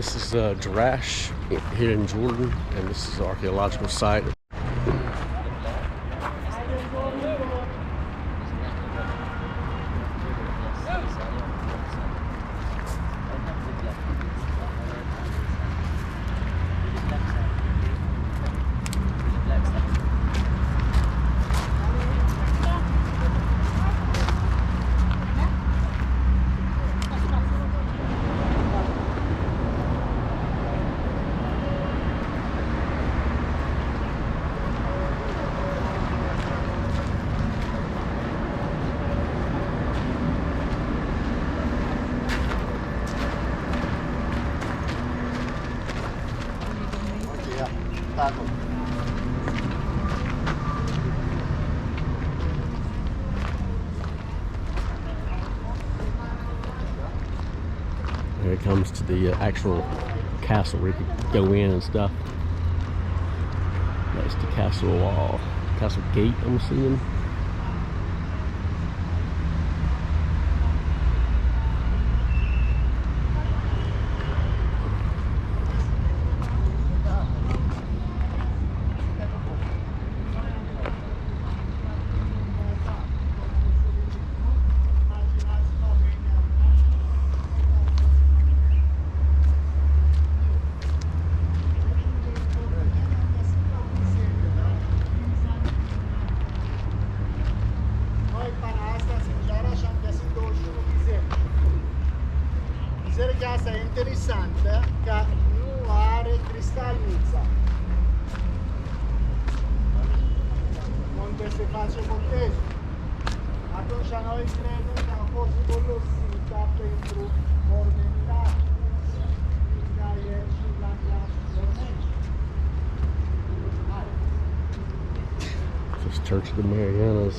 This is Jerash here in Jordan, and this is an archaeological site. Here it comes to the actual castle where you could go in and stuff. That's the castle wall, castle gate, I'm assuming. Casa è interessante che nu are cristallizza. Unde se face botezul. Atunci noi credem că a fost folosită pentru mormântare. Care e și la This is Church of the Marianas.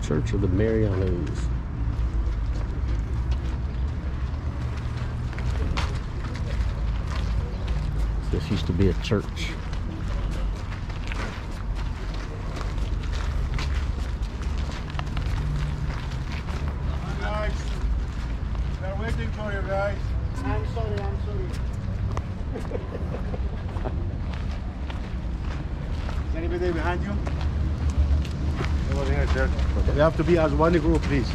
Church of the Marianas. This used to be a church. Guys, they're waiting for you guys. I'm sorry. Is anybody behind you? Nobody here, sir. We have to be as one group, please.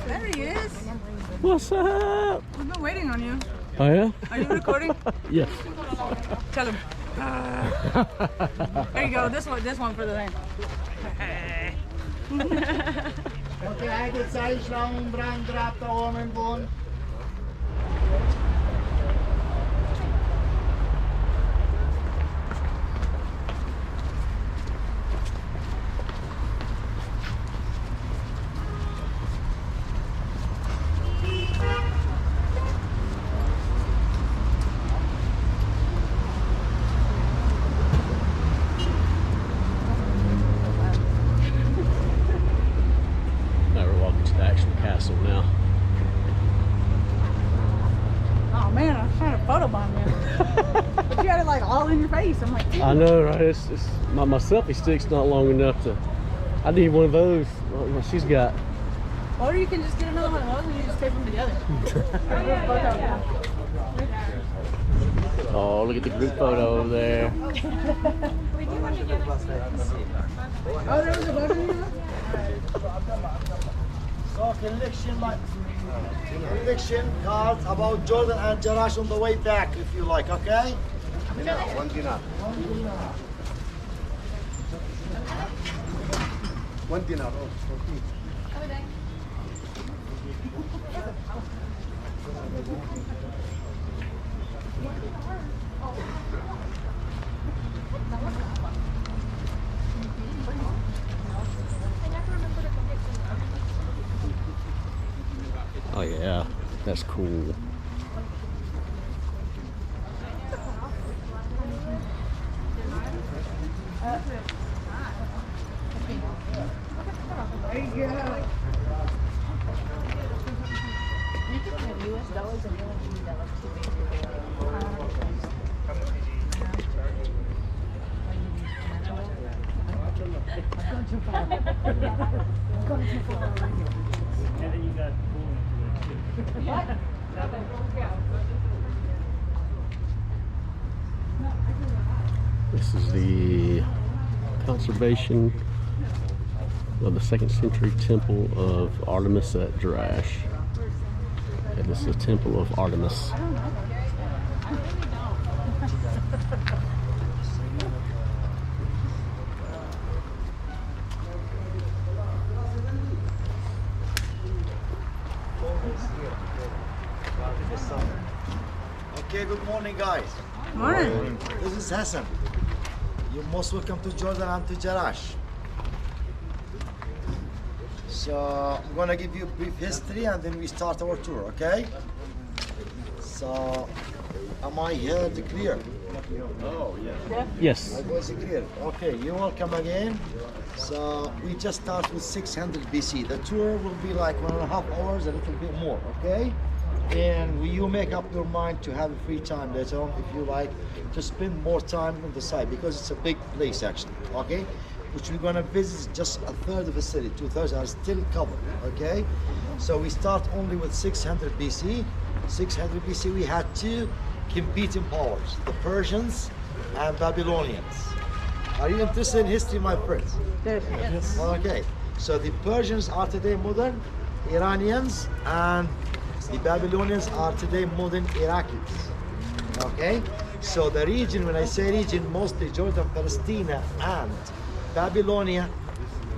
There he is. What's up? We've been waiting on you. Oh yeah? Are you recording? Yes. Tell him. There you go. This one for the thing. Ok, haideți aici la umbra în dreapta, oameni buni. Castle now. Oh man, I was trying to photobomb you. But you had it like all in your face. I'm like, I know, right? It's my selfie stick's not long enough to. I need one of those. What she's got. or you can just get another one of those and you just tape them together. Oh, look at the group photo over there. Oh, there was a button in there? So collection cards about Jordan and Jerash on the way back, if you like, okay? One dinar. One dinar. Oh yeah, that's cool. There you go. This is the conservation of the 2nd century temple of Artemis at Jerash. And this is the temple of Artemis. Okay, good morning, guys. Morning. This is Hassan. You're most welcome to Jordan and to Jarash. So I'm gonna give you a brief history and then we start our tour, okay? So, am I heard clear? Oh, yeah. Yes. I was clear. Okay, you're welcome again. So we just start with 600 BC. The tour will be like 1.5 hours, a little bit more, okay? And you make up your mind to have a free time later on if you like to spend more time on the side because it's a big place actually, okay? Which we're gonna visit just a third of the city, 2,000 are still covered, okay? So we start only with 600 BC. 600 BC we had two competing powers, the Persians and Babylonians. Are you interested in history, my friends? Yes. Okay, so the Persians are today modern Iranians and the Babylonians are today modern Iraqis. Okay, so the region, when I say region, mostly Jordan, Palestine and Babylonia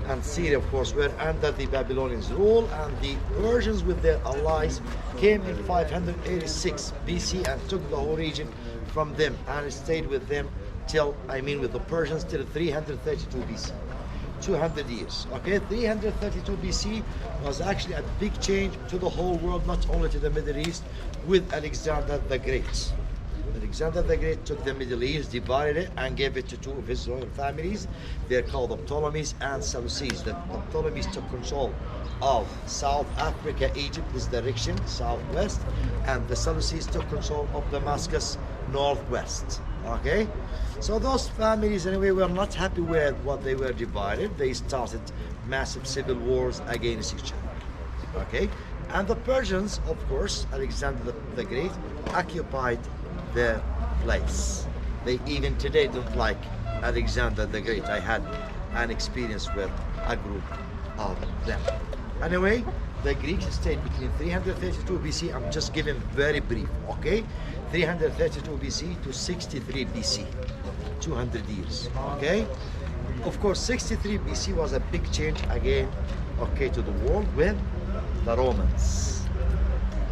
and Syria, of course, were under the Babylonians' rule, and the Persians with their allies came in 586 BC and took the whole region from them and stayed with them till, with the Persians till 332 BC. 200 years. Okay, 332 BC was actually a big change to the whole world, not only to the Middle East, with Alexander the Great. Alexander the Great took the Middle East, divided it, and gave it to two of his royal families. They're called the Ptolemies and Seleucids. The Ptolemies took control of South Africa, Egypt, this direction, southwest, and the Seleucids took control of Damascus, northwest. Okay, so those families anyway were not happy with what they were divided. They started massive civil wars against each other. Okay, and the Persians, of course, Alexander the Great occupied their place. They even today don't like Alexander the Great. I had an experience with a group of them. Anyway, the Greeks stayed between 332 BC. I'm just giving very brief, okay? 332 BC to 63 BC, 200 years, okay? Of course, 63 BC was a big change again, okay, to the world with the Romans.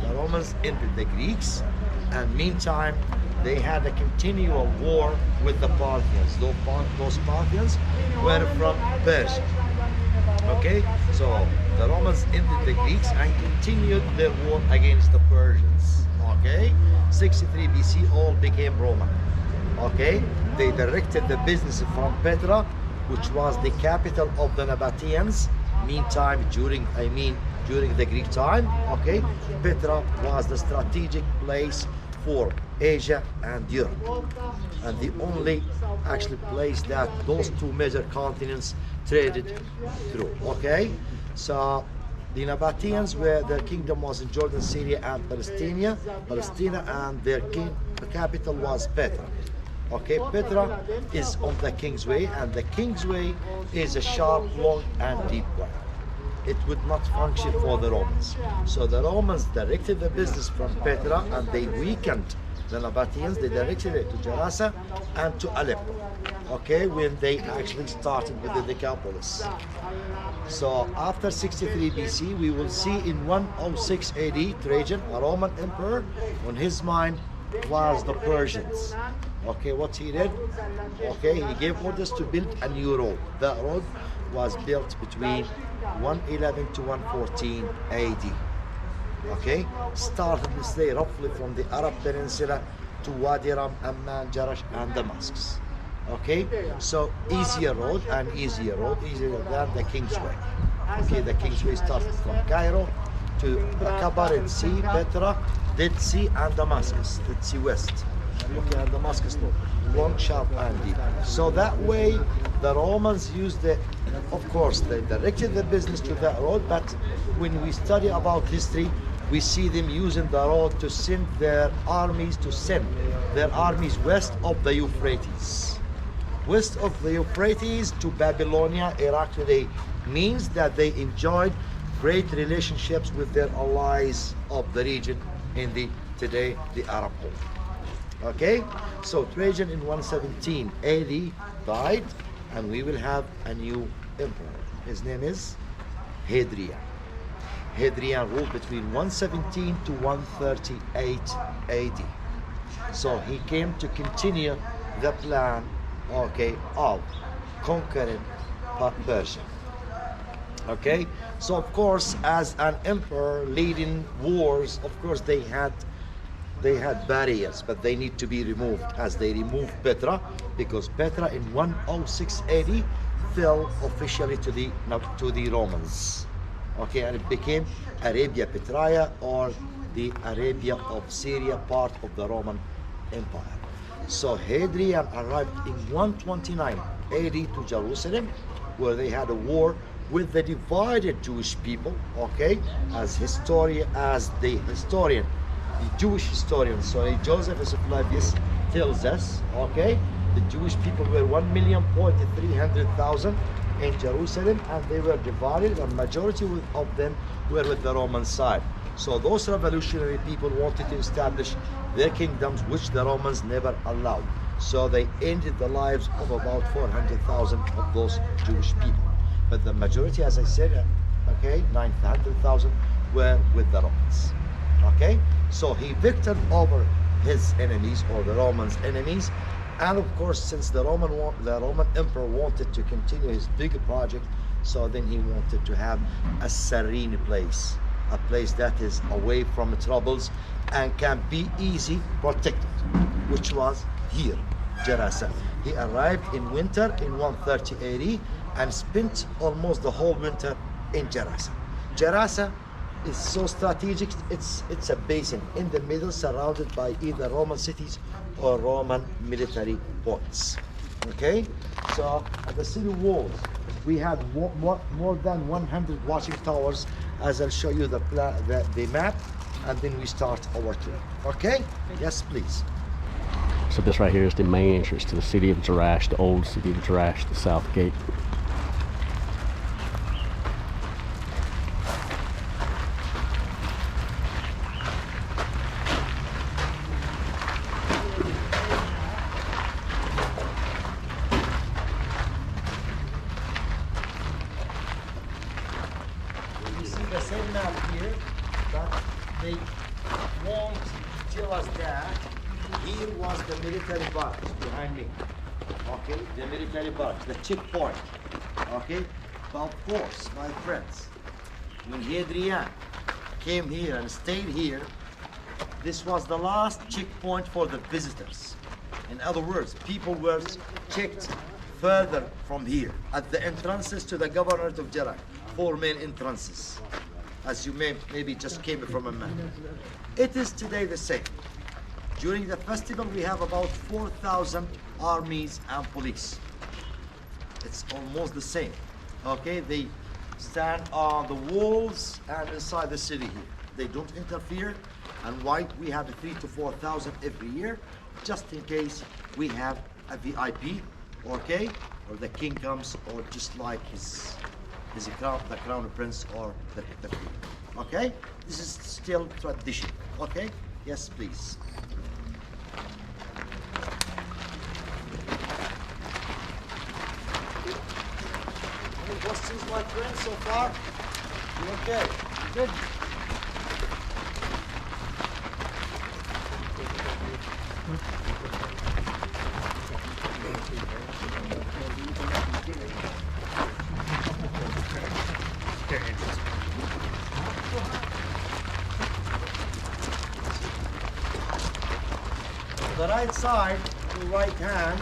The Romans entered the Greeks, and meantime, they had a continual war with the Parthians. Those Parthians were from Persia. Okay, so the Romans entered the Greeks and continued their war against the Persians. Okay, 63 BC, all became Roman. Okay, they directed the business from Petra, which was the capital of the Nabateans. Meantime, during the Greek time, okay, Petra was the strategic place for Asia and Europe, and the only actually place that those two major continents traded through. Okay, so the Nabateans, where their kingdom was in Jordan, Syria, and Palestine, and their capital was Petra. Okay, Petra is on the Kingsway, and the Kingsway is a sharp, long, and deep way. It would not function for the Romans. So the Romans directed the business from Petra, and they weakened the Nabateans. They directed it to Jarash and to Aleppo. Okay, when they actually started with the Decapolis. So after 63 BC, we will see in 106 AD, Trajan, a Roman emperor, on his mind was the Persians. Okay, what he did? Okay, he gave orders to build a new road. That road was built between 111 to 114 AD. Okay, started this day roughly from the Arab Peninsula to Wadi Ram, Amman, Jarash, and Damascus. Okay, so easier road than the Kingsway. Okay, the Kingsway started from Cairo to Aqaba, Red Sea, Petra, Dead Sea and Damascus, Dead Sea West, okay, and Damascus North, long, sharp, and deep. So that way, the Romans used the, of course, they directed the business to that road, but when we study about history, we see them using the road to send their armies west of the Euphrates. West of the Euphrates to Babylonia, Iraq today, means that they enjoyed great relationships with their allies of the region in the today the Arab world. Okay, so Trajan in 117 AD died, and we will have a new emperor. His name is Hadrian. Hadrian ruled between 117 to 138 AD. So he came to continue the plan, okay, of conquering Persia. Okay, so of course, as an emperor leading wars, of course they had barriers, but they need to be removed, as they removed Petra, because Petra in 106 AD fell officially to the Romans. Okay, and it became Arabia Petraea, or the Arabia of Syria, part of the Roman Empire. So Hadrian arrived in 129 AD to Jerusalem, where they had a war with the divided Jewish people. Okay, as the Jewish historian, sorry, Josephus Flavius tells us, okay, the Jewish people were 1,300,000 in Jerusalem, and they were divided, and majority of them were with the Roman side. So those revolutionary people wanted to establish their kingdoms, which the Romans never allowed. So they ended the lives of about 400,000 of those Jewish people. But the majority, as I said, okay, 900,000 were with the Romans. Okay, so he victored over his enemies, or the Romans' enemies, and of course, since the Roman emperor wanted to continue his big project, so then he wanted to have a serene place, a place that is away from troubles and can be easy protected, which was here, Jerash. He arrived in winter in 130 AD and spent almost the whole winter in Jerash. Jerash is so strategic. It's a basin in the middle, surrounded by either Roman cities or Roman military points. Okay, so at the city walls we had more than 100 watching towers, as I'll show you the map, and then we start our tour. Okay, yes please. So this right here is the main entrance to the city of Jerash, the old city of Jerash, the south gate. You see the same map here, but they won't tell us that here was the military barracks behind me. Okay, the military barracks, the checkpoint. Okay, but of course, my friends, when Hadrian came here and stayed here, this was the last checkpoint for the visitors. In other words, people were checked further from here at the entrances to the governorate of Jerash. 4 main entrances, as you maybe just came from a map. It is today the same. During the festival, we have about 4,000 armies and police. It's almost the same. Okay, they stand on the walls and inside the city here. They don't interfere. And why? We have 3,000 to 4,000 every year, just in case we have a VIP, okay, or the king comes, or just like the crown prince or the queen. Okay, this is still tradition. Okay, yes, please. Any questions, my friends, so far? You okay? Good. On the right side, to the right hand,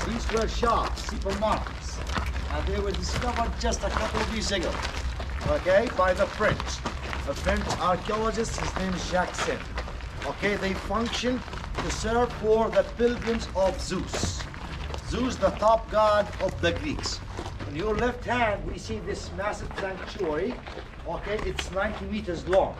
these were shops, supermarkets, and they were discovered just a couple of years ago, okay, by the French. A French archaeologist, his name is Jacques Sen. Okay, they function to serve for the pilgrims of Zeus. Zeus, the top god of the Greeks. On your left hand, we see this massive sanctuary. Okay, it's 90 meters long.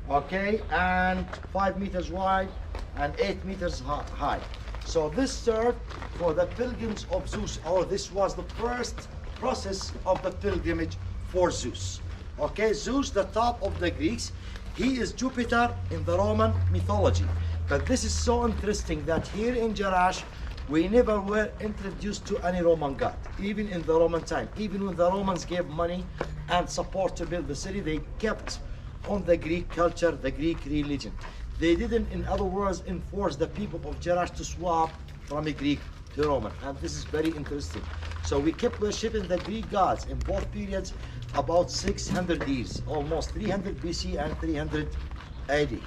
Okay, and 5 meters wide and 8 meters high. So this served for the pilgrims of Zeus, or this was the first process of the pilgrimage for Zeus. Okay, Zeus, the top of the Greeks, he is Jupiter in the Roman mythology. But this is so interesting that here in Jerash, we never were introduced to any Roman god, even in the Roman time. Even when the Romans gave money and support to build the city, they kept on the Greek culture, the Greek religion. They didn't, in other words, enforce the people of Jerash to swap from a Greek to Roman. And this is very interesting. So we kept worshiping the Greek gods in both periods about 600 years, almost 300 BC and 300 AD.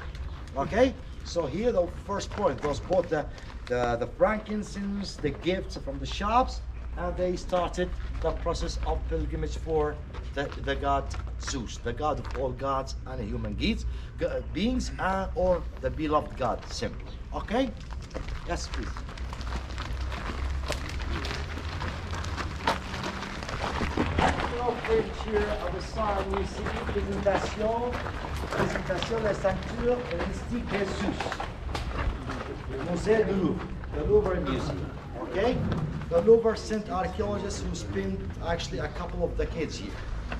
Okay? So here the first point was both the frankincense, the gifts from the shops, and they started the process of pilgrimage for the god Zeus, the god of all gods and human beings, or the beloved god simply. Okay? Yes, please. Here on the side we see présentation de ceinture mystique de Zeus. Musée du Louvre, the Louvre Museum. Okay? The Louvre sent archaeologists who spent actually a couple of decades here.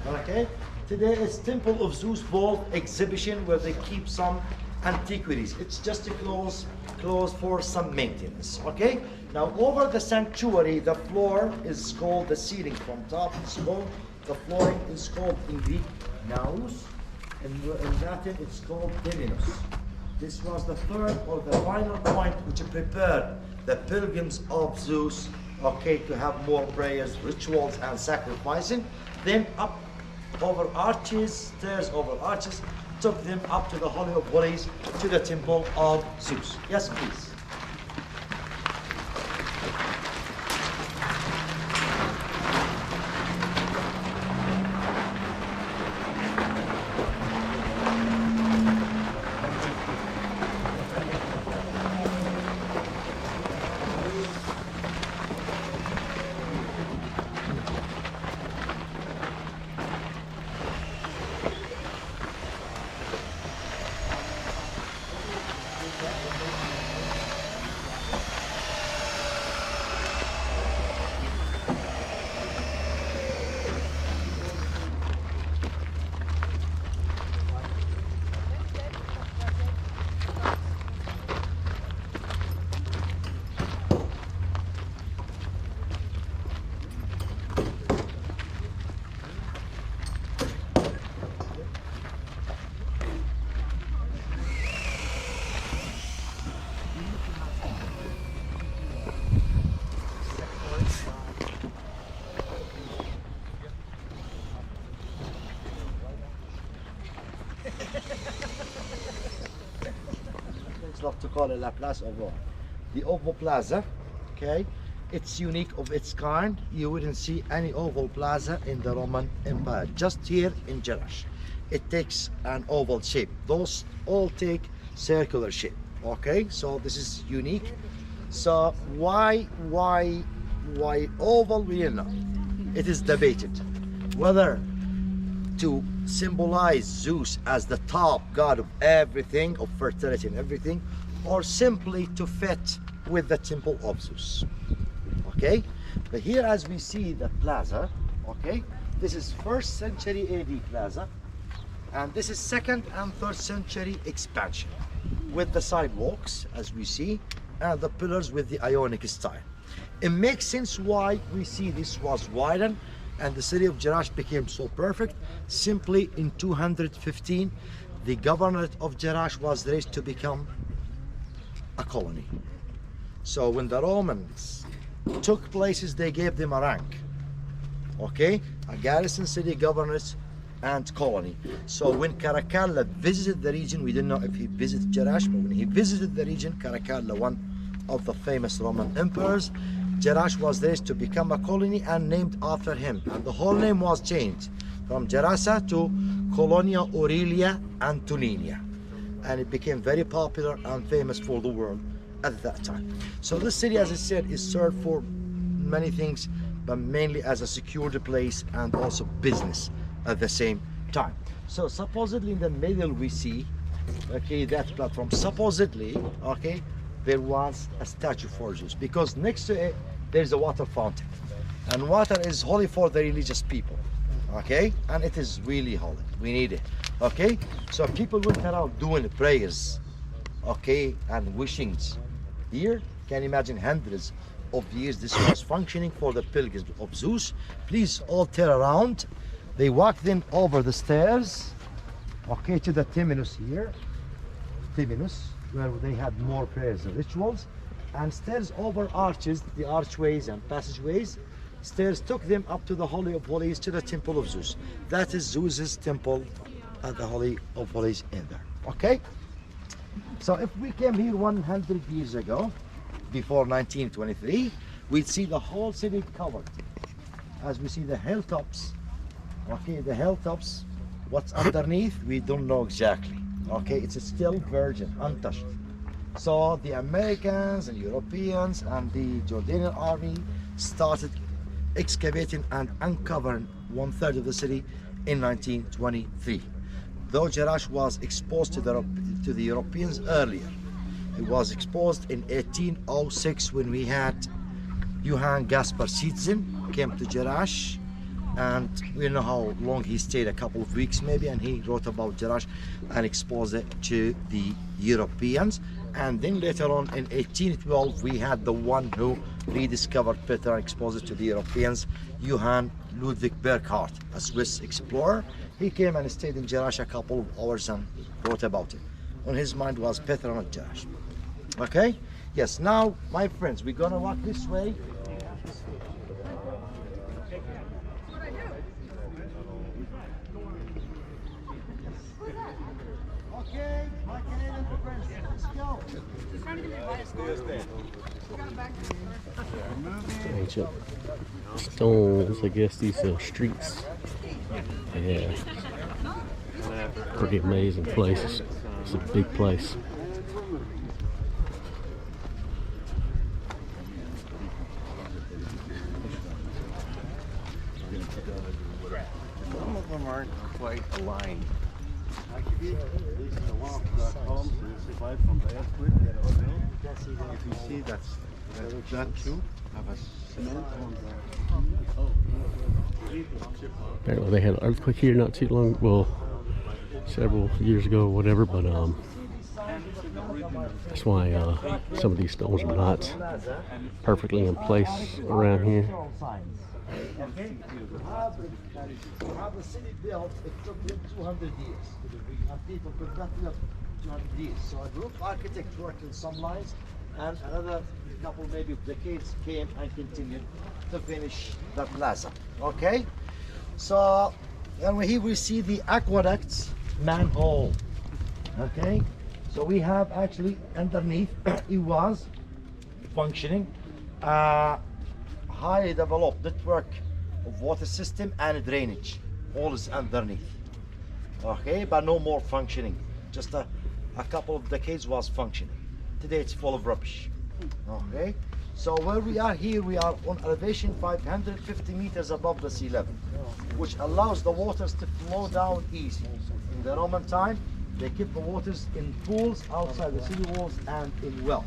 Okay? Today it's Temple of Zeus Vault exhibition where they keep some antiquities. It's just closed for some maintenance. Okay? Now over the sanctuary, the floor is called, the ceiling from top is called, the flooring is called in Greek naos, and in Latin it's called divinus. This was the third or the final point which prepared the pilgrims of Zeus, okay, to have more prayers, rituals, and sacrificing. Then up over arches, stairs over arches, took them up to the Holy of Holies, to the temple of Zeus. Yes, please. Love to call it La Place Oval. The Oval Plaza, okay, it's unique of its kind. You wouldn't see any oval plaza in the Roman Empire. Just here in Jerash, it takes an oval shape. Those all take circular shape. Okay, so this is unique. So why oval? We don't know. It is debated whether to symbolize Zeus as the top god of everything, of fertility and everything, or simply to fit with the temple of Zeus. Okay, but here as we see the plaza, okay, this is 1st century AD plaza, and this is 2nd and 3rd century expansion with the sidewalks as we see, and the pillars with the Ionic style. It makes sense why we see this was widened and the city of Jerash became so perfect. Simply in 215, the governorate of Jerash was raised to become a colony. So when the Romans took places, they gave them a rank. Okay, a garrison city, governors, and colony. So when Caracalla visited the region, we didn't know if he visited Jerash, but when he visited the region, Caracalla, one of the famous Roman emperors, Jerash was raised to become a colony and named after him. And the whole name was changed from Gerasa to Colonia Aurelia Antonina. and it became very popular and famous for the world at that time. So this city, as I said, is served for many things, but mainly as a security place and also business at the same time. So supposedly in the middle we see, okay, that platform, supposedly, okay, there was a statue for Zeus, because next to it there's a water fountain, and water is holy for the religious people, okay, and it is really holy, we need it, okay. So people went around doing prayers, okay, and wishings. Here, can you imagine, hundreds of years this was functioning for the pilgrims of Zeus. Please all turn around. They walked then over the stairs, okay, to the Temenus here, Temenus, where they had more prayers and rituals, and stairs over arches, the archways and passageways. Stairs took them up to the Holy of Holies, to the Temple of Zeus. That is Zeus's temple at the Holy of Holies in there, okay? So if we came here 100 years ago, before 1923, we'd see the whole city covered. As we see the hilltops, okay, the hilltops, what's underneath, we don't know exactly, okay? It's still virgin, untouched. So the Americans and Europeans and the Jordanian army started excavating and uncovering 1/3 of the city in 1923. Though Jerash was exposed to the Europeans earlier, it was exposed in 1806 when we had Johann Gaspar Sitzen came to Jerash, and we know how long he stayed, a couple of weeks maybe, and he wrote about Jerash and exposed it to the Europeans. And then later on in 1812 we had the one who rediscovered Petra and exposed it to the Europeans, Johann Ludwig Burckhardt, a Swiss explorer. He came and stayed in Jerash a couple of hours and wrote about it. On his mind was Petra, not Jerash. Okay? Yes, now my friends, we're gonna walk this way. Okay, my Canadian friends, let's go. Ancient stones, I guess these are streets. Yeah. Pretty amazing place. It's a big place. Some of them aren't quite aligned. If you see that too, have a cement on Apparently they had an earthquake here not too long, well, several years ago or whatever, but that's why some of these stones are not perfectly in place around here. Okay, to have a city built, it took them 200 years, and people could not build 200 years. So a group of architects worked in some lines, and another couple maybe of decades came and continued to finish the plaza. Okay, so and here we see the aqueducts manhole. Okay, so we have actually underneath it was functioning highly developed network of water system and drainage, all is underneath. Okay, but no more functioning, just a couple of decades was functioning. Today it's full of rubbish. Okay, so where we are here, we are on elevation 550 meters above the sea level, which allows the waters to flow down easy. In the Roman time, they keep the waters in pools outside the city walls and in wells,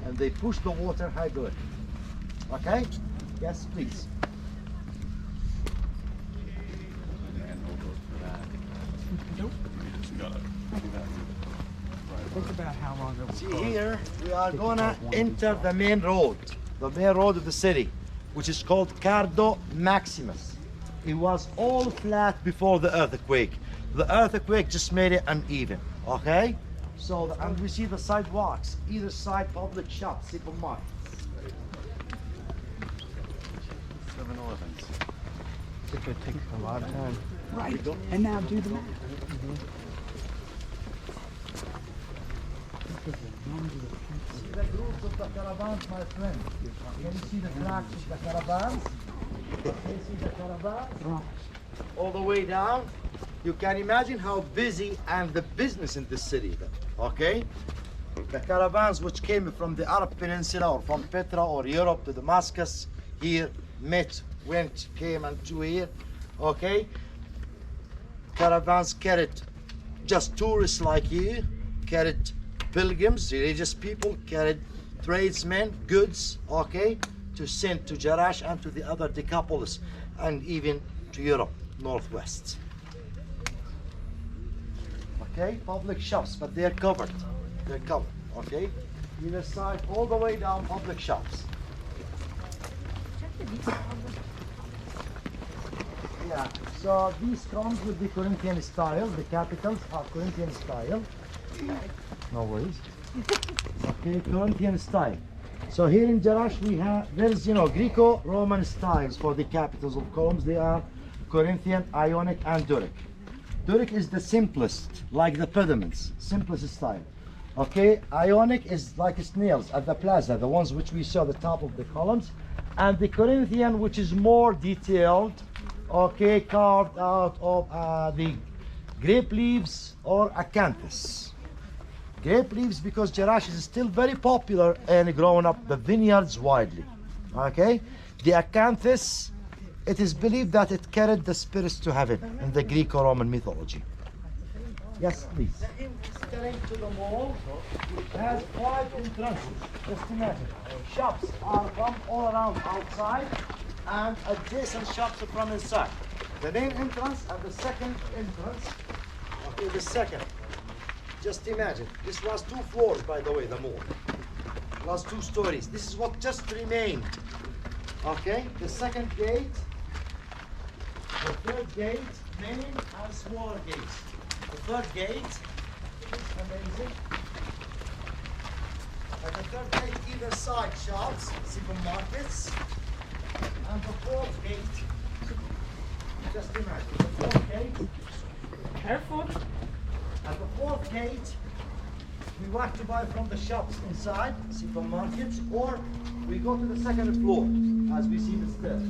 and they push the water hydraulically. Okay, yes please. Think about how long it was. See here, we are gonna enter the main road of the city, which is called Cardo Maximus. It was all flat before the earthquake. The earthquake just made it uneven, okay? So, and we see the sidewalks, either side public shops, supermarkets. 7-Elevens. It would take a lot of time. Right. And now do the math. See the groups of the caravans, my friend. Can you see the tracks of the caravans? Can you see the caravans? Right. All the way down. You can imagine how busy and the business in this city, okay? The caravans which came from the Arab Peninsula or from Petra or Europe to Damascus, here, met, went, came and to here, okay? Caravans carried just tourists like you, carried pilgrims, religious people, carried tradesmen, goods, okay, to send to Jerash and to the other Decapolis and even to Europe, northwest. Okay, public shops, but they're covered. They're covered, okay? Either side, all the way down, public shops. Yeah, so these comes with the Corinthian style. The capitals are Corinthian style. No worries. Okay, Corinthian style. So here in Jerash we have, there's, Greco-Roman styles for the capitals of columns. They are Corinthian, Ionic, and Doric. Doric is the simplest, like the pediments, simplest style. Okay, Ionic is like snails at the plaza, the ones which we saw at the top of the columns. And the Corinthian, which is more detailed, okay, carved out of the grape leaves or acanthus. Grape leaves because Jerash is still very popular and growing up the vineyards widely. Okay, the acanthus, it is believed that it carried the spirits to heaven in the Greco-Roman mythology. Yes, please. Entering to the mall, it has 5 entrances. Just imagine. Shops are from all around outside and adjacent shops are from inside. The main entrance and the second entrance. Okay, the second. Just imagine. This was 2 floors, by the way, the mall. It was 2 stories. This is what just remained. Okay, the second gate, the third gate, main and smaller gates. The third gate is amazing. At the third gate, either side shops, supermarkets, and the fourth gate. Just imagine the fourth gate. Careful. At the fourth gate, we want to buy from the shops inside, supermarkets, or we go to the second floor, as we see the stairs.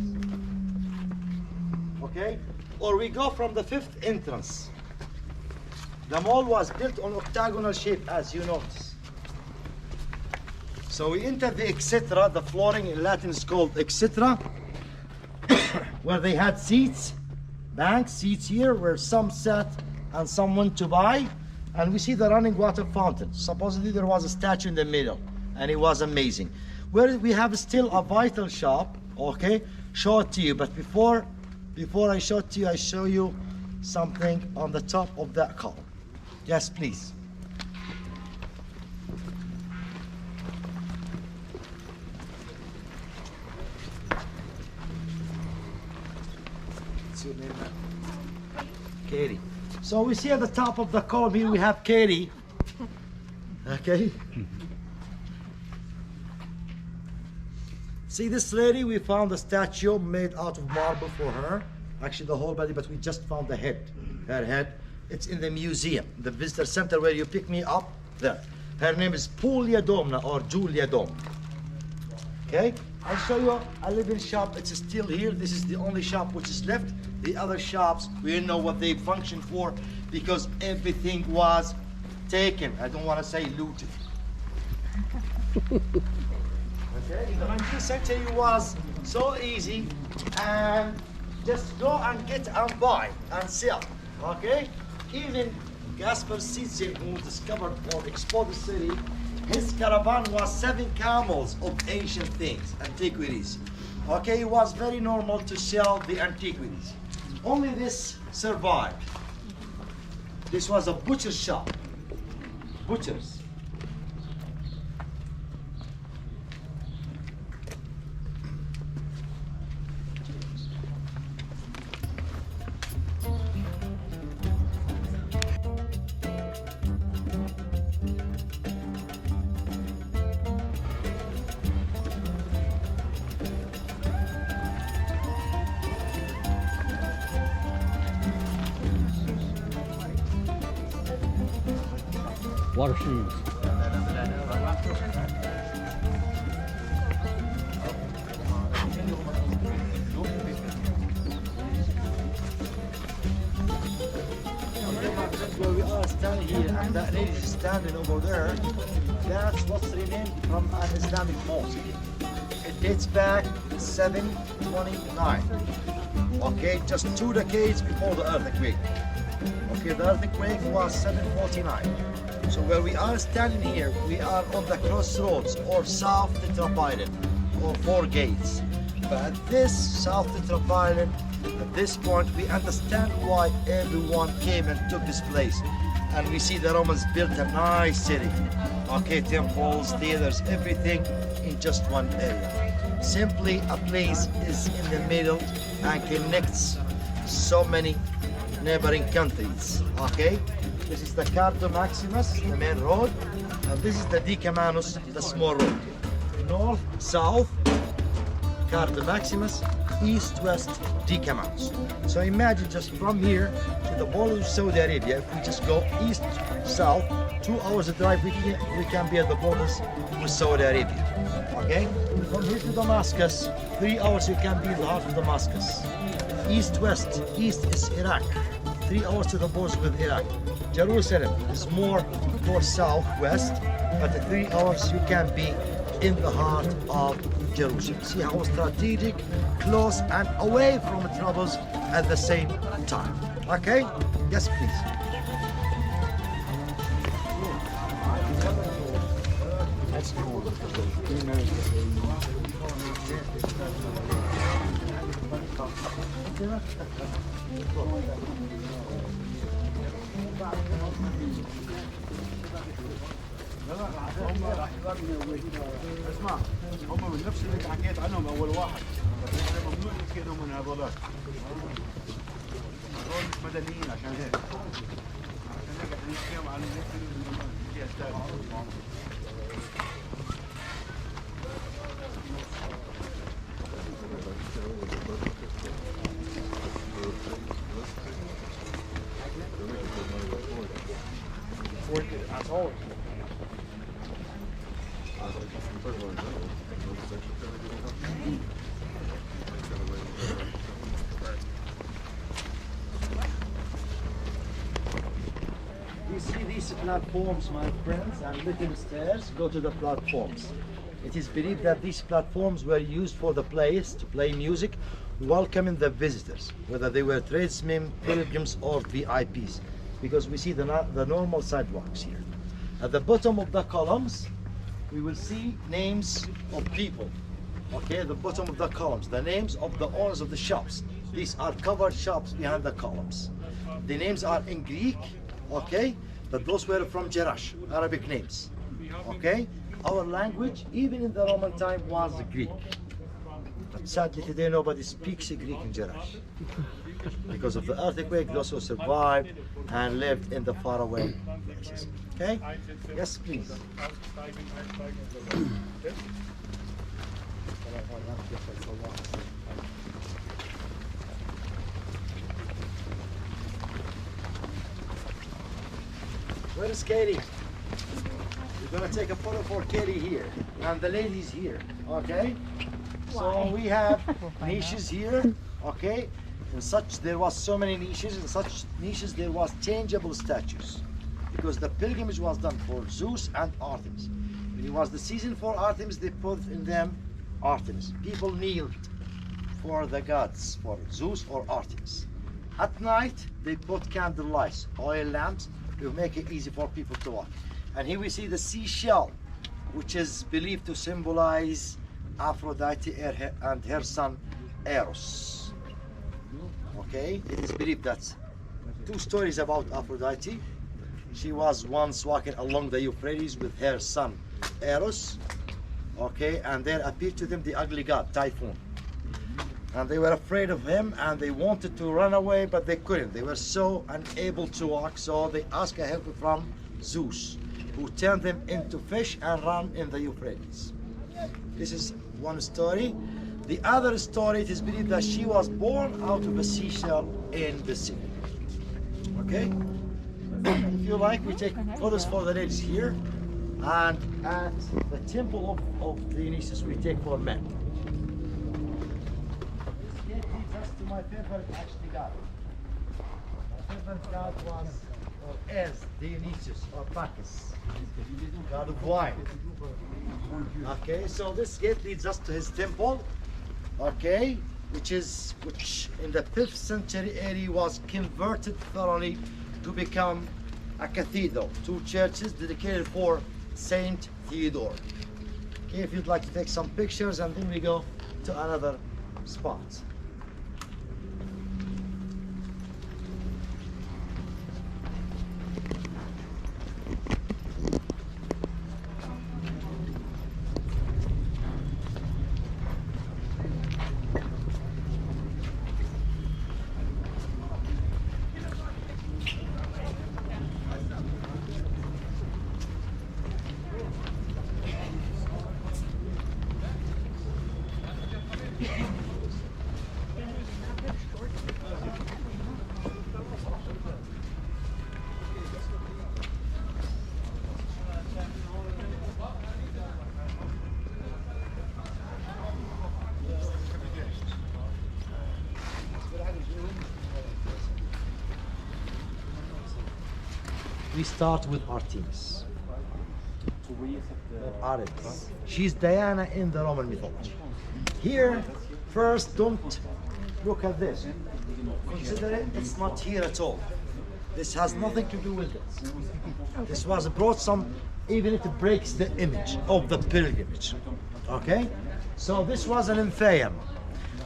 Okay? Or we go from the 5th entrance. The mall was built on octagonal shape, as you notice. So we enter the etc. The flooring in Latin is called etc. where they had seats, bank seats here, where some sat and some went to buy. And we see the running water fountain. Supposedly there was a statue in the middle, and it was amazing. Where we have still a vital shop, okay? Show it to you, but before I show it to you, I show you something on the top of that column. Yes, please. What's your name, man? Katie. So we see at the top of the column here we have Katie. Okay. See this lady, we found a statue made out of marble for her. Actually the whole body, but we just found the head, her head. It's in the museum, the visitor center where you pick me up there. Her name is Julia Domna or Julia Dom. Okay, I'll show you a living shop. It's still here. This is the only shop which is left. The other shops, we don't know what they function for because everything was taken. I don't want to say looted. Okay, in the 19th century it was so easy and just go and get and buy and sell. Okay, even Gaspar Cizze, who discovered or explored the city, his caravan was 7 camels of ancient things, antiquities. Okay, it was very normal to sell the antiquities. Only this survived. This was a butcher shop. Butchers. Water shoes. where we are standing here, and that lady is standing over there, that's what's remained from an Islamic mosque. It dates back 729. Okay, just 2 decades before the earthquake. Okay, the earthquake was 749. So where we are standing here, we are on the crossroads or South Tetrapylon, or 4 gates. But at this South Tetrapylon, at this point, we understand why everyone came and took this place. And we see the Romans built a nice city. Okay, temples, theaters, everything in just one area. Simply a place is in the middle and connects so many neighboring countries. Okay, this is the Cardo Maximus, the main road, and this is the Decamanus, the small road. North, south, Cardo Maximus, east, west, Decamanus. So imagine just from here to the border of Saudi Arabia, if we just go east, south, 2 hours of drive, we can be at the borders with Saudi Arabia. Okay? From here to Damascus, 3 hours you can be in the heart of Damascus. East, west, east is Iraq, 3 hours to the border with Iraq. Jerusalem is more southwest, but at 3 hours you can be in the heart of Jerusalem. See how strategic, close and away from troubles at the same time. Okay? Yes, please. That's cool. اسمع، هم من نفس اللي انت حكيت عنهم اول واحد، بس احنا ممنوع نحكيهم من هذولك. هذول مش مدنيين عشان هيك. عشان هيك احنا نحكيهم عن الجهه الثانيه. You see these platforms, my friends, and little stairs go to the platforms. It is believed that these platforms were used for the players to play music, welcoming the visitors, whether they were tradesmen, pilgrims, or VIPs, because we see the normal sidewalks here. At the bottom of the columns, we will see names of people. Okay, at the bottom of the columns, the names of the owners of the shops. These are covered shops behind the columns. The names are in Greek, okay, but those were from Jerash, Arabic names. Okay, our language, even in the Roman time, was Greek. But sadly today nobody speaks Greek in Jerash. Because of the earthquake, those who survived and lived in the faraway places. Okay? Yes, please. Where is Katie? We're gonna take a photo for Katie here, and the ladies here. Okay? So we have niches here. Okay? In such there was so many niches. In such niches there was changeable statues, because the pilgrimage was done for Zeus and Artemis. When it was the season for Artemis, they put in them Artemis. People kneeled for the gods, for Zeus or Artemis. At night they put candle lights, oil lamps, to make it easy for people to walk. And here we see the seashell, which is believed to symbolize Aphrodite and her son Eros. Okay, it is believed that 2 stories about Aphrodite. She was once walking along the Euphrates with her son Eros. Okay, and there appeared to them the ugly god Typhoon. And they were afraid of him and they wanted to run away, but they couldn't. They were so unable to walk, so they asked help from Zeus, who turned them into fish and ran in the Euphrates. This is one story. The other story, it is believed that she was born out of a seashell in the sea. Okay? If you like, we take photos for the ladies here. And at the temple of Dionysus, we take for men. This leads us to my favorite actually god. My favorite god was or as Dionysius or Bacchus, god of wine. Okay, so this gate leads us to his temple, okay, which in the 5th century AD was converted thoroughly to become a cathedral, 2 churches dedicated for Saint Theodore. Okay, if you'd like to take some pictures, and then we go to another spot. We start with Artemis. Artemis. She's Diana in the Roman mythology. Here, first, don't look at this. Consider it, it's not here at all. This has nothing to do with this. This was brought even if it breaks the image of the pilgrimage. Okay? So this was an nymphaeum.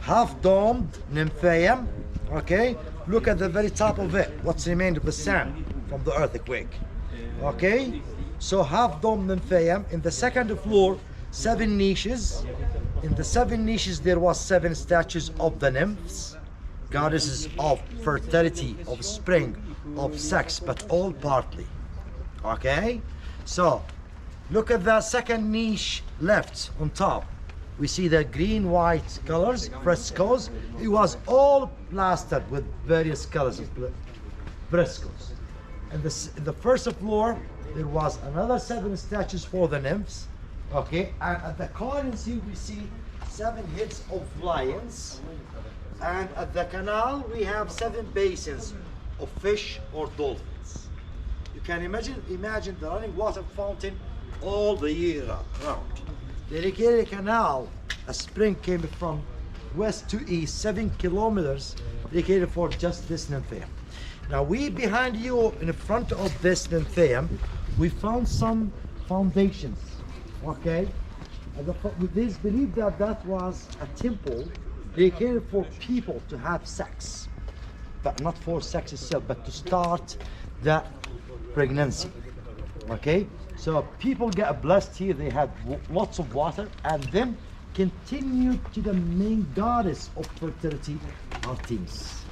Half-domed nymphaeum. Okay? Look at the very top of it. What's remained of the sand from the earthquake. Okay? So half-domed nymphaeum. In the second floor, 7 niches. In the 7 niches, there was 7 statues of the nymphs, goddesses of fertility, of spring, of sex, but all partly. Okay? So, look at the second niche left on top. We see the green-white colors, frescoes. It was all plastered with various colors of frescoes. And the first floor, there was another 7 statues for the nymphs. Okay, and at the columns here we see 7 heads of lions, and at the canal we have 7 basins of fish or dolphins. You can imagine the running water fountain all the year round. The irrigated canal, a spring came from west to east, 7 kilometers, dedicated for just this nymphaeum. Now we behind you, in front of this nymphaeum, we found some foundations. Okay, this believed that that was a temple dedicated for people to have sex, but not for sex itself, but to start the pregnancy. Okay, so people get blessed here. They had lots of water, and then continue to the main goddess of fertility, Artemis.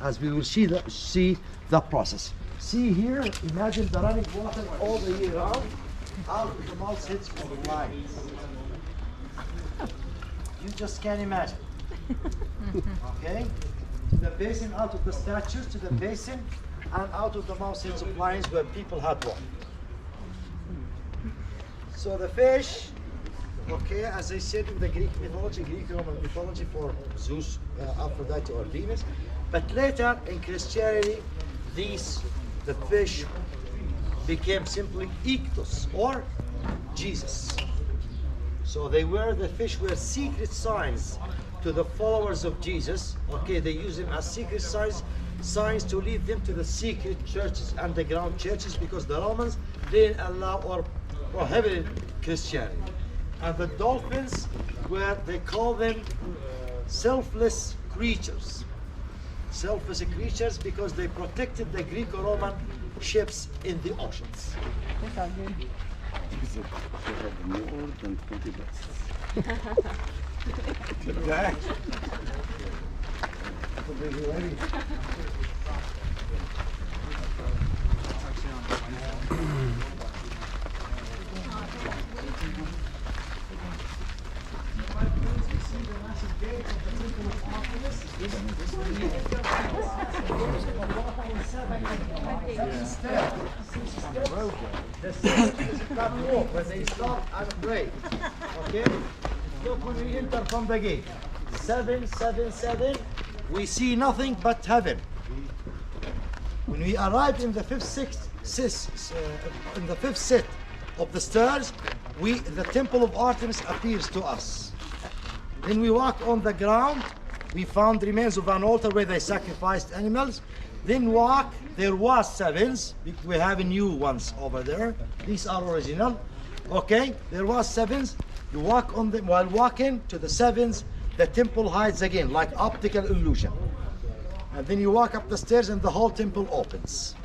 As we will see the process. See here, imagine the running water all the year round. Out of the mouth hits for the lions. You just can't imagine. Okay? To the basin, out of the statues, to the basin, and out of the mouth hits of lions where people had water. So the fish, okay, as I said in the Greek mythology, Greek-Roman mythology for Zeus, Aphrodite, or Venus. But later in Christianity, the fish became simply Ichthus or Jesus. So the fish were secret signs to the followers of Jesus. Okay, they use them as secret signs to lead them to the secret churches, underground churches, because the Romans didn't allow or prohibited Christianity. And the dolphins they call them selfless creatures. Selfless creatures because they protected the Greco-Roman ships in the oceans. That's all good. He said she had more than 20 bucks. Jack. When they stop and pray. Okay? Look when we enter from the gate. 7, 7, 7. We see nothing but heaven. When we arrived in the in the fifth set of the stairs, the temple of Artemis appears to us. Then we walk on the ground. We found remains of an altar where they sacrificed animals. Then walk. There was sevens. We have new ones over there. These are original. Okay. There was sevens. You walk on them. While walking to the sevens, the temple hides again, like optical illusion. And then you walk up the stairs, and the whole temple opens.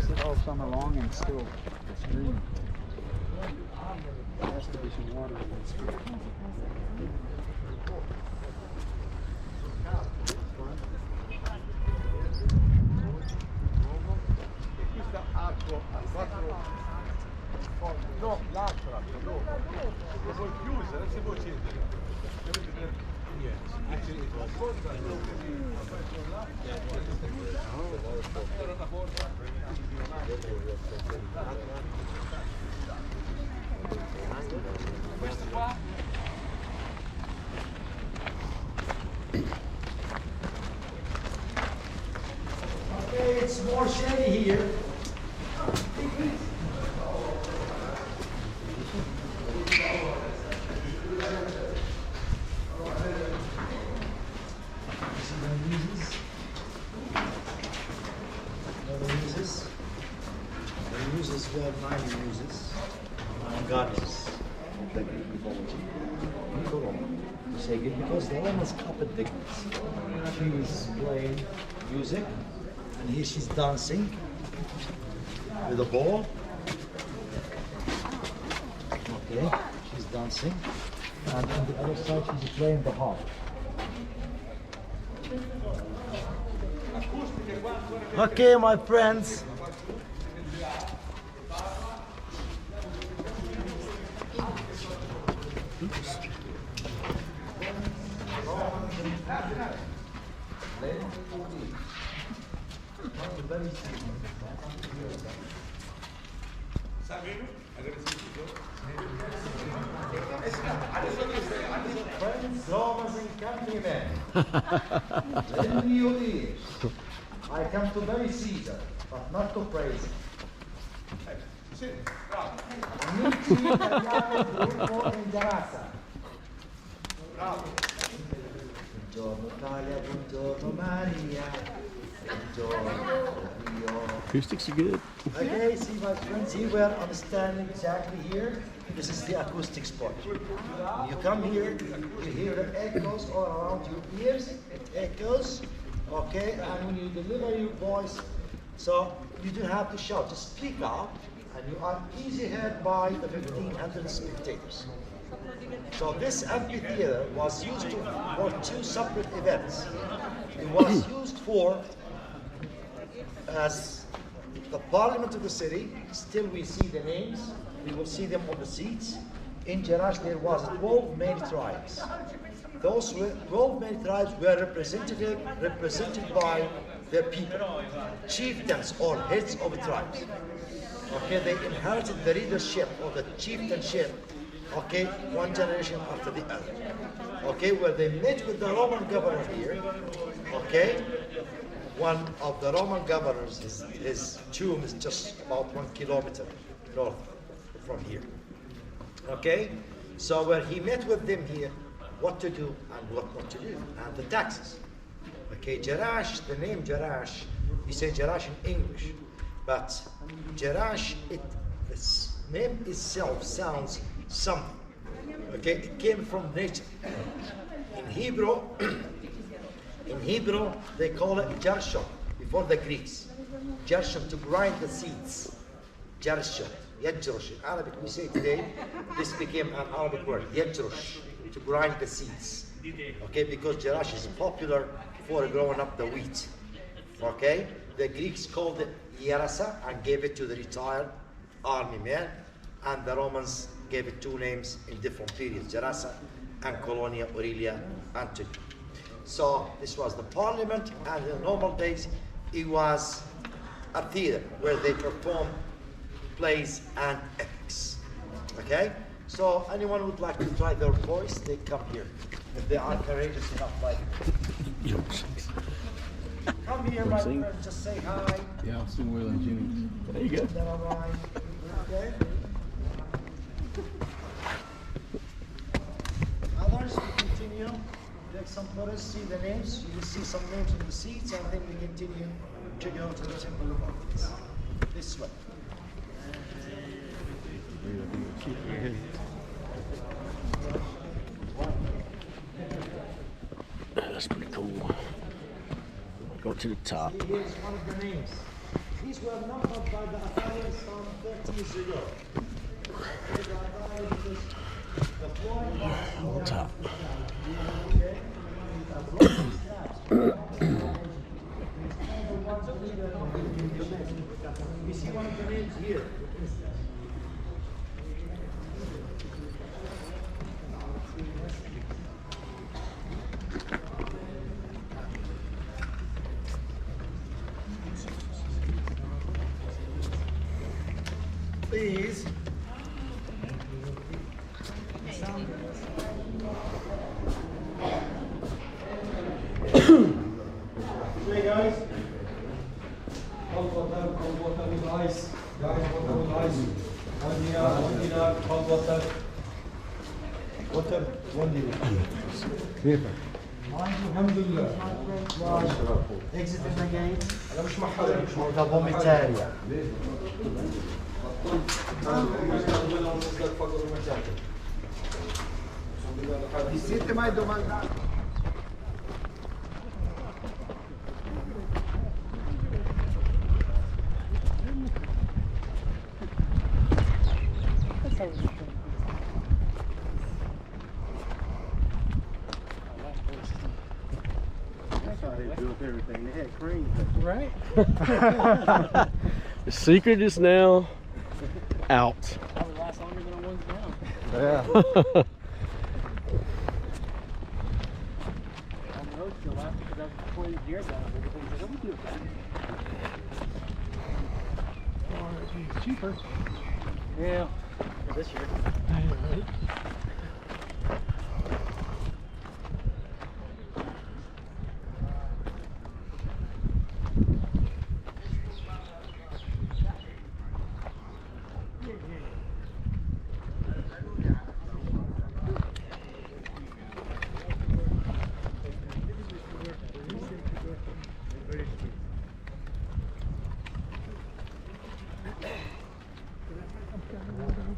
Sit all summer long and still it's green. There has to be some water in this. No, l'altra, no. Lo puoi chiudere, non si può accendere. Yes, actually it was. Questo qua? Okay, it's more shady here. The muses were 9 muses, 9 goddesses of the Greek mythology. You say good because the Romans copied the Greeks. She is playing music, and here she's dancing with a ball. Okay, she's dancing, and on the other side she's playing the harp. Okay, my friends. Romans and countrymen, lend me your ears. I come to bury Caesar, but not to praise him. Amici italiani gruppo in Jarash. Buongiorno Italia, buongiorno Maria, buongiorno Dio. Acoustics are good. Okay, see my friends, here I'm standing exactly here. This is the acoustic spot. When you come here, you hear the echoes all around your ears. It echoes, okay? And when you deliver your voice, so you don't have to shout, just speak out, and you are easily heard by the 1,500 spectators. So this amphitheater was used for 2 separate events. It was used for as the parliament of the city. Still we see the names, we will see them on the seats. In Jerash there was 12 main tribes. Those 12 main tribes were represented by their people, chieftains or heads of tribes. Okay, they inherited the leadership or the chieftainship, okay, one generation after the other. Okay, where they met with the Roman governor here, okay. One of the Roman governors, his tomb is just about 1 kilometer north from here. Okay, so where he met with them here, what to do and what not to do, and the taxes. Okay, Jerash, the name Jerash, you say Jerash in English, but Jerash, its name itself sounds something. Okay, it came from nature. In Hebrew, they call it Jarshon before the Greeks. Jarshon, to grind the seeds. Jarshon, Yajrush. In Arabic, we say today, this became an Arabic word, Yajrush, to grind the seeds. Okay, because Jerash is popular for growing up the wheat. Okay, the Greeks called it Yerasa and gave it to the retired army man, and the Romans gave it two names in different periods, Jerasa and Colonia Aurelia Antony. So this was the parliament, and in normal days it was a theater where they performed plays and epics. Okay, so anyone would like to try their voice, they come here if they are courageous enough. Like, come here, my friend, just say hi. Yeah, I'll soon Will and Jimmy. There you go. Then all right. Okay. Others, we continue. Take some photos, see the names. You will see some names in the seats, and then we continue to go to the Temple of Artemis. This way. That's pretty cool. Go to the top. Here's one of the names. These were numbered by the Athenians some 30 years ago. On top. You see one of the names here. Please. Hey guys. Cold water with ice. Guys, water with ice. 1 dinar, cold water. Water, 1 dinar. كيفك؟ الحمد لله. Exiting the gate. أنا مش مع حدا. The vomitaria. Siete mai domanda? Right? The secret is now out. Probably last longer than it was down. Yeah. On the road still last because I was 20 years out. Everything's like, I'm gonna do it. It's cheaper. Yeah. For this year.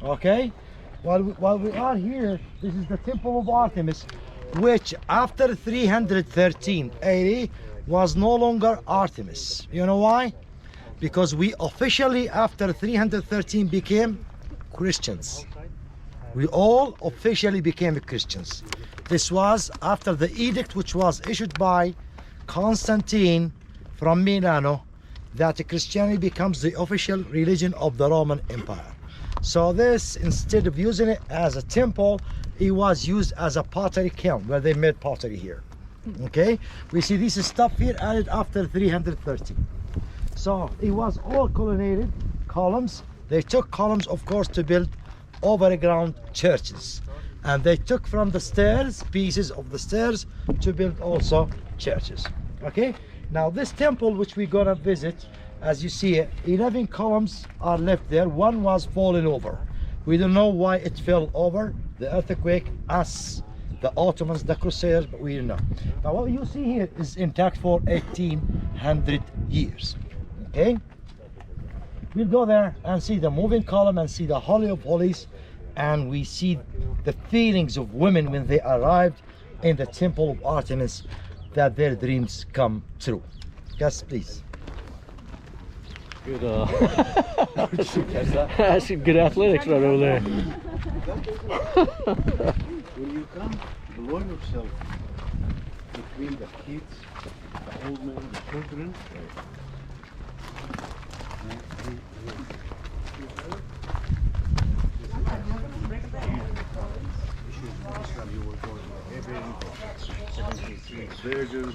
Okay, while we are here, this is the Temple of Artemis, which after 313 AD was no longer Artemis. You know why? Because we officially after 313 became Christians. We all officially became Christians. This was after the edict which was issued by Constantine from Milano, that Christianity becomes the official religion of the Roman Empire. So this, instead of using it as a temple, it was used as a pottery kiln where they made pottery here. Okay, we see this stuff here added after 313. So it was all colonnaded columns. They took columns, of course, to build overground churches, and they took from the stairs pieces of the stairs to build also churches. Okay, now this temple which we're gonna visit, as you see it, 11 columns are left there. One was fallen over. We don't know why it fell over. The earthquake, as the Ottomans, the Crusaders, but we don't know. Now what you see here is intact for 1800 years. Okay? We'll go there and see the moving column and see the Holy of Holies, and we see the feelings of women when they arrived in the temple of Artemis, that their dreams come true. Yes, please. Good, that's good athletics right over there. When you come, blow yourself between the kids, the old men, the children. Very good.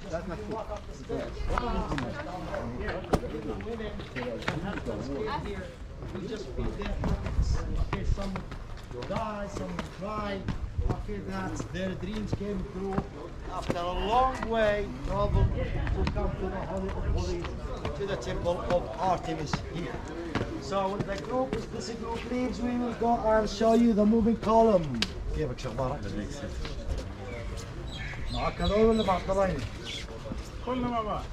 That's not cool. We just feel their hearts. Okay, some die, some cry. Okay, that's their dreams came true after a long way travel to come to the Holy of Holies, to the temple of Artemis here. So when the group, this group leaves, we will go and show you the moving column. كيفك شخبارك؟ معك هذول ولا مع الطلاينة؟ كلنا مع بعض.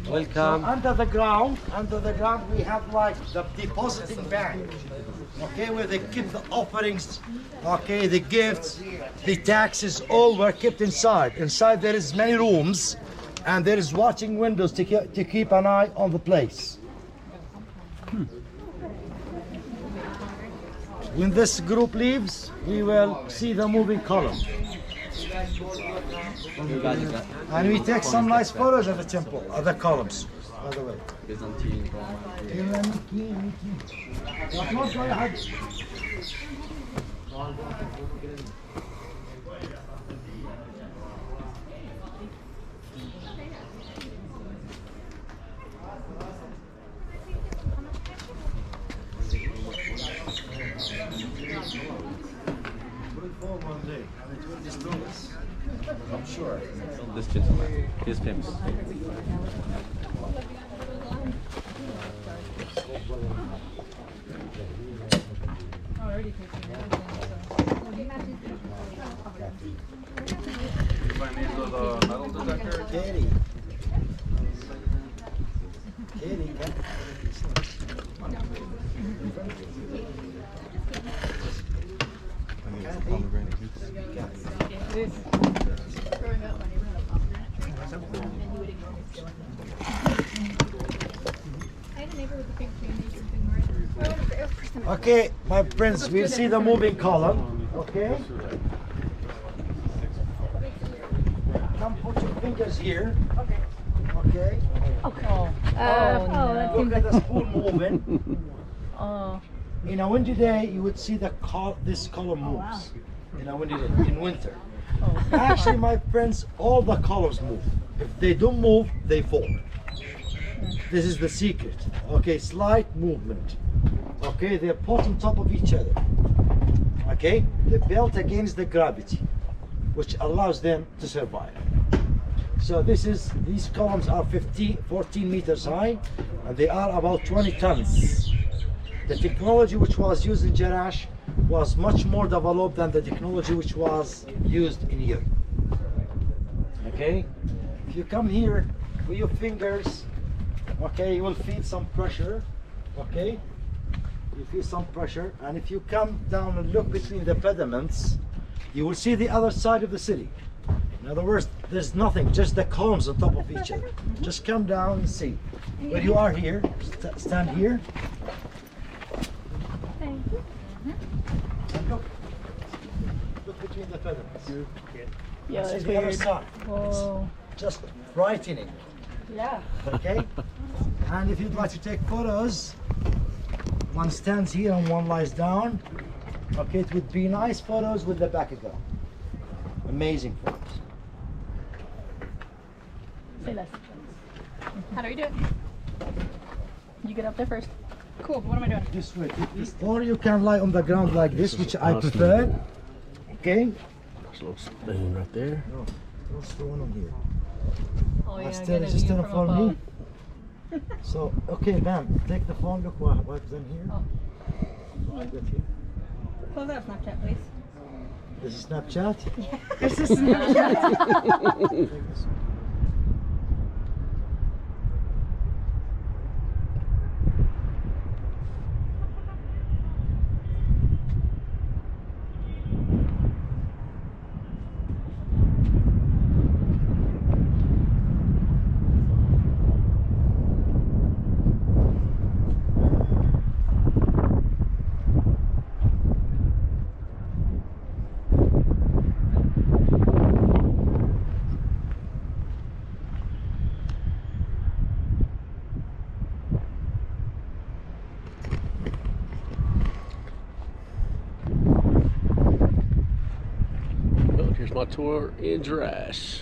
Welcome. So under the ground we have like the depositing bank. Okay, where they keep the offerings, okay, the gifts, the taxes, all were kept inside. Inside there is many rooms, and there is watching windows to keep an eye on the place. When this group leaves, we will see the moving column. And we take some nice photos of the temple, of the columns, by the way. Byzantine, I'm sure. This gentleman, he is famous. Already taking everything, Katie. Katie, okay, my friends, we'll see the moving column. Okay. Come put your fingers here. Okay. Look at the spoon moving. In a windy day, you would see this column moves. In a windy day, in winter. Actually, my friends, all the colors move. If they don't move, they fall. This is the secret. Okay, slight movement. Okay, they're put on top of each other. Okay, they're built against the gravity, which allows them to survive. So these columns are 14 meters high, and they are about 20 tons. The technology which was used in Jerash was much more developed than the technology which was used in Europe. Okay, if you come here with your fingers, okay, you will feel some pressure. Okay, you feel some pressure, and if you come down and look between the pediments, you will see the other side of the city. In other words, there's nothing, just the columns on top of each other. Just come down and see. Where you are here, stand here. And look between the pediments. Yeah, This that's is the other weird. side. Whoa. It's just brightening. Yeah. Okay? And if you'd like to take photos, one stands here and one lies down. Okay, it would be nice photos with the background. Amazing photos. Say less. How do we do it? You get up there first. Cool. What am I doing? This way. Or you can lie on the ground like this, which I prefer. Okay? There's a little thing right there. No, what's going on here? Oh yeah. Still, get a is it view still from for above. me? So, okay, ma'am, take the phone. Look what's in here. Oh. Like that here. Close out Snapchat, please. This is Snapchat. This is Snapchat. Well, here's my tour in Jerash.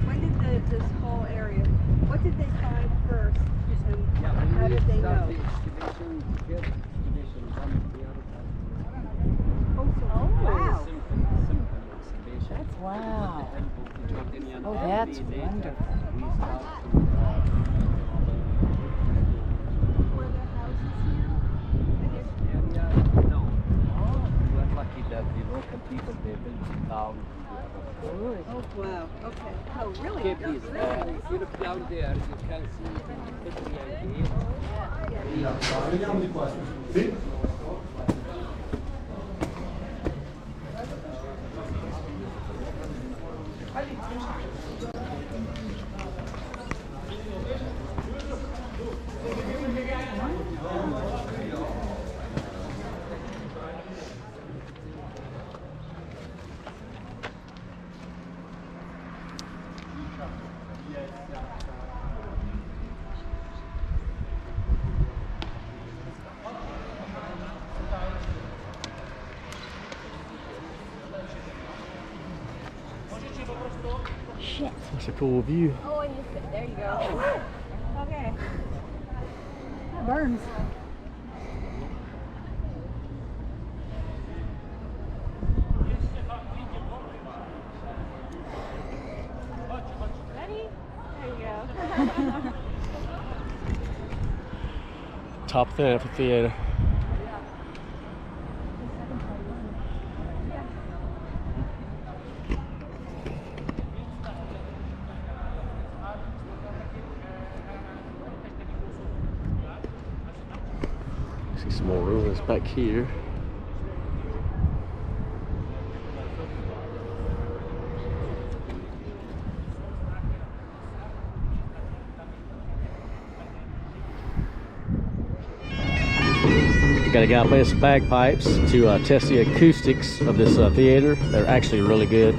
When did this whole area, what did they find first? And how did they know? Wow. Wow. Oh, that's wonderful. Were there houses here? No. We are lucky that the local people, they built it down. Oh, wow. Okay. Oh, really? Cape is there. If you look down there, you can see the history and the That's a cool view. Oh, and you sit. There you go. Okay. That burns. Ready? There you go. Top of the amphitheater. See some more ruins back here. We got a guy playing some bagpipes to test the acoustics of this theater. They're actually really good.